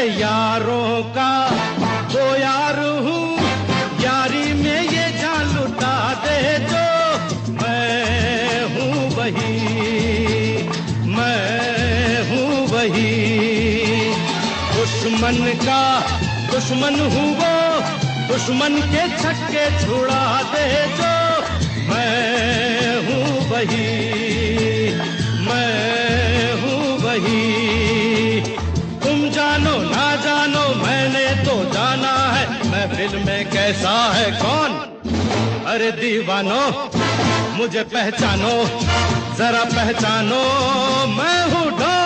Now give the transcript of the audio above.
यारों का वो यार हूँ, यारी में ये जान लुटा दे जो मैं हूँ वही, मैं हूँ वही। दुश्मन का दुश्मन हूँ वो, दुश्मन के छक्के छुड़ा दे जो मैं हूँ वही, मैं हूँ वही। तुम जानो ना जानो मैंने तो जाना है, महफिल में कैसा है कौन। अरे दीवानो मुझे पहचानो, जरा पहचानो, मैं हूँ डॉन।